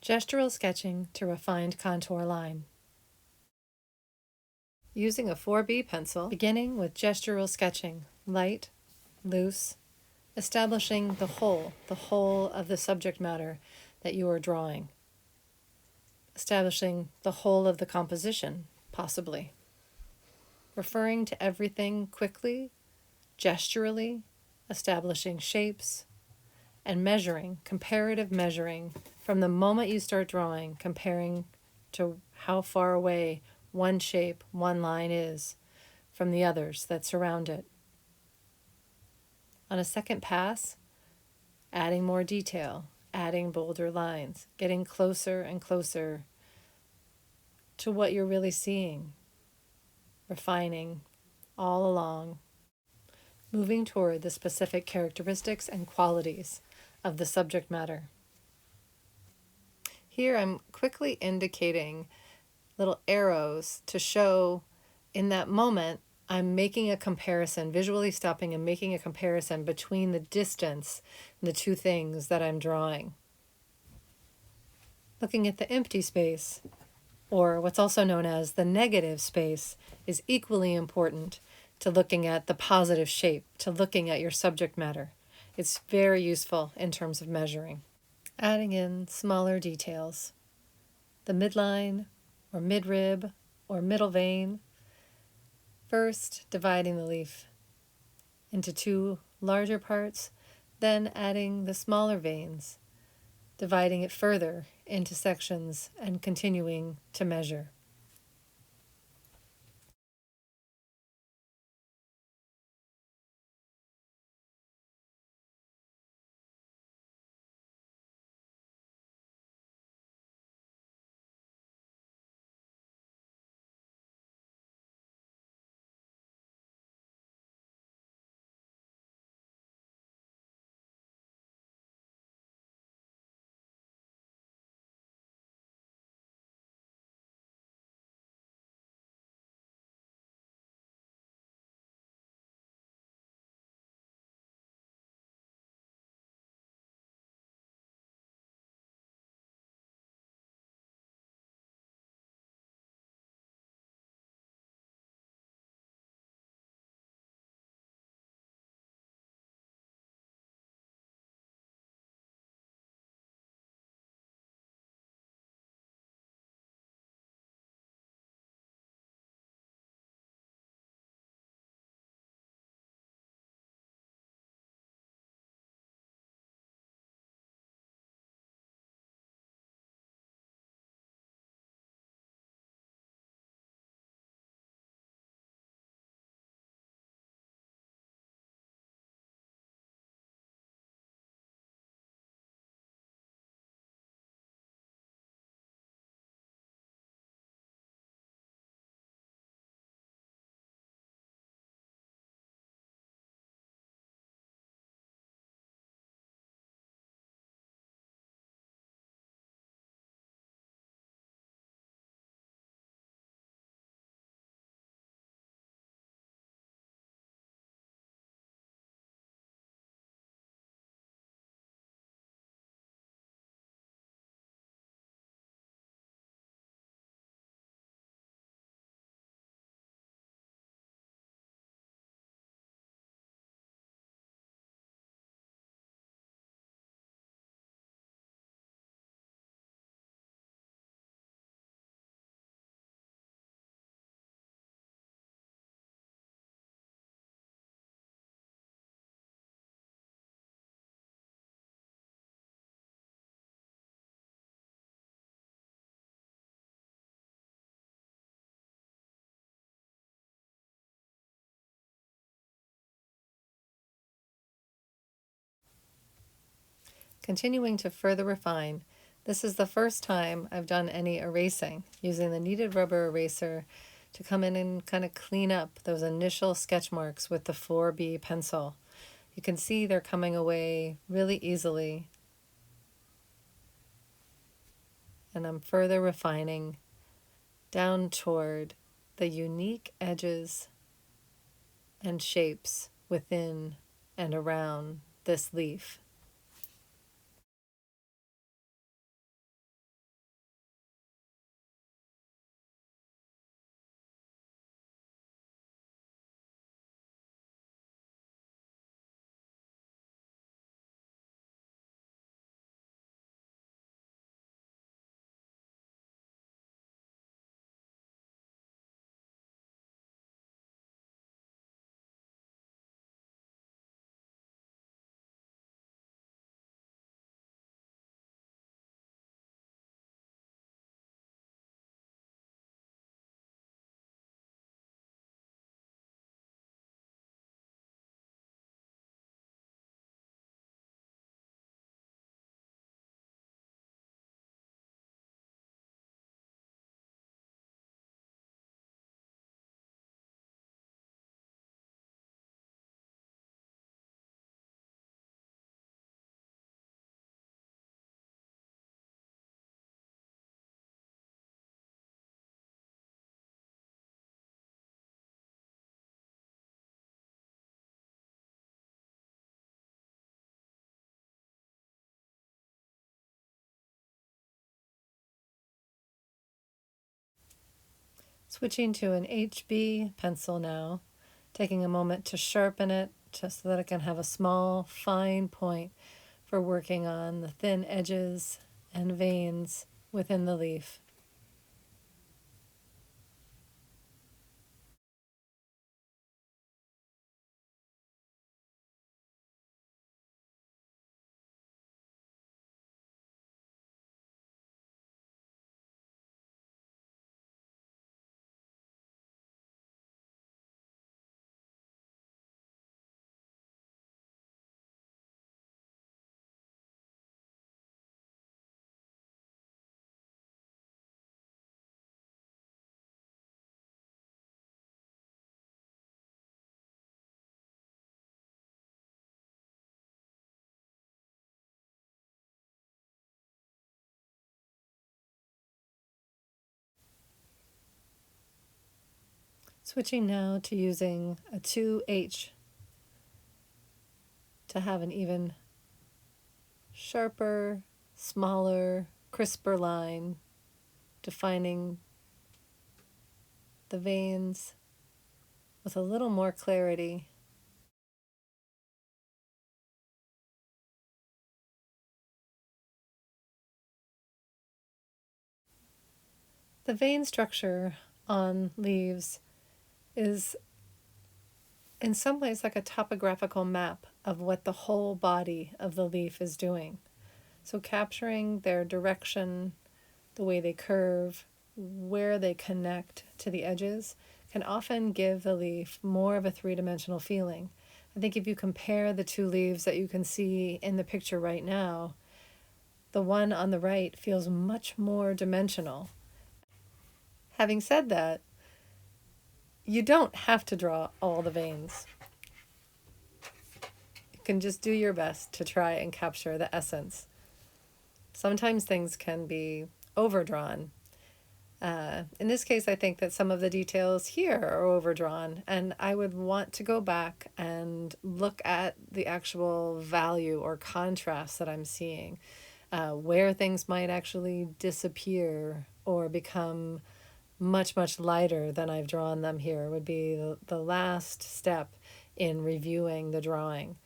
Gestural sketching to refined contour line. Using a 4B pencil, beginning with gestural sketching, light, loose, establishing the whole of the subject matter that you are drawing. Establishing the whole of the composition, possibly. Referring to everything quickly, gesturally, establishing shapes, and measuring, comparative measuring, from the moment you start drawing, comparing to how far away one shape, one line is from the others that surround it. On a second pass, adding more detail, adding bolder lines, getting closer and closer to what you're really seeing, refining all along, moving toward the specific characteristics and qualities of the subject matter. Here I'm quickly indicating little arrows to show in that moment I'm making a comparison, visually stopping and making a comparison between the distance and the two things that I'm drawing. Looking at the empty space, or what's also known as the negative space, is equally important to looking at the positive shape, to looking at your subject matter. It's very useful in terms of measuring. Adding in smaller details. The midline, or midrib, or middle vein. First, dividing the leaf into two larger parts, then adding the smaller veins, dividing it further into sections and continuing to measure. Continuing to further refine, this is the first time I've done any erasing, using the kneaded rubber eraser to come in and kind of clean up those initial sketch marks with the 4B pencil. You can see they're coming away really easily, and I'm further refining down toward the unique edges and shapes within and around this leaf. Switching to an HB pencil now, taking a moment to sharpen it just so that it can have a small, fine point for working on the thin edges and veins within the leaf. Switching now to using a 2H to have an even sharper, smaller, crisper line defining the veins with a little more clarity. The vein structure on leaves is in some ways like a topographical map of what the whole body of the leaf is doing. So capturing their direction, the way they curve, where they connect to the edges can often give the leaf more of a three-dimensional feeling. I think if you compare the two leaves that you can see in the picture right now, the one on the right feels much more dimensional. Having said that, you don't have to draw all the veins. You can just do your best to try and capture the essence. Sometimes things can be overdrawn. In this case, I think that some of the details here are overdrawn, and I would want to go back and look at the actual value or contrast that I'm seeing, where things might actually disappear or become much, much lighter than I've drawn them here would be the last step in reviewing the drawing.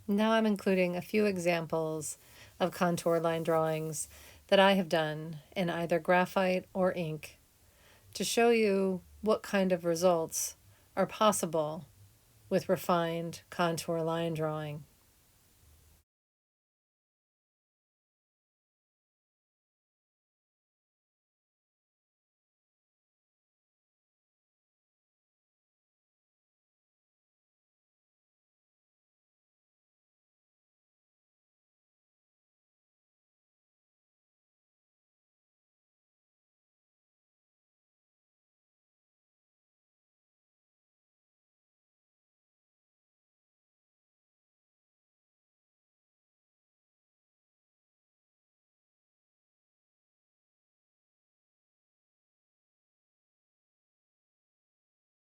Now I'm including a few examples of contour line drawings that I have done in either graphite or ink to show you what kind of results are possible with refined contour line drawing.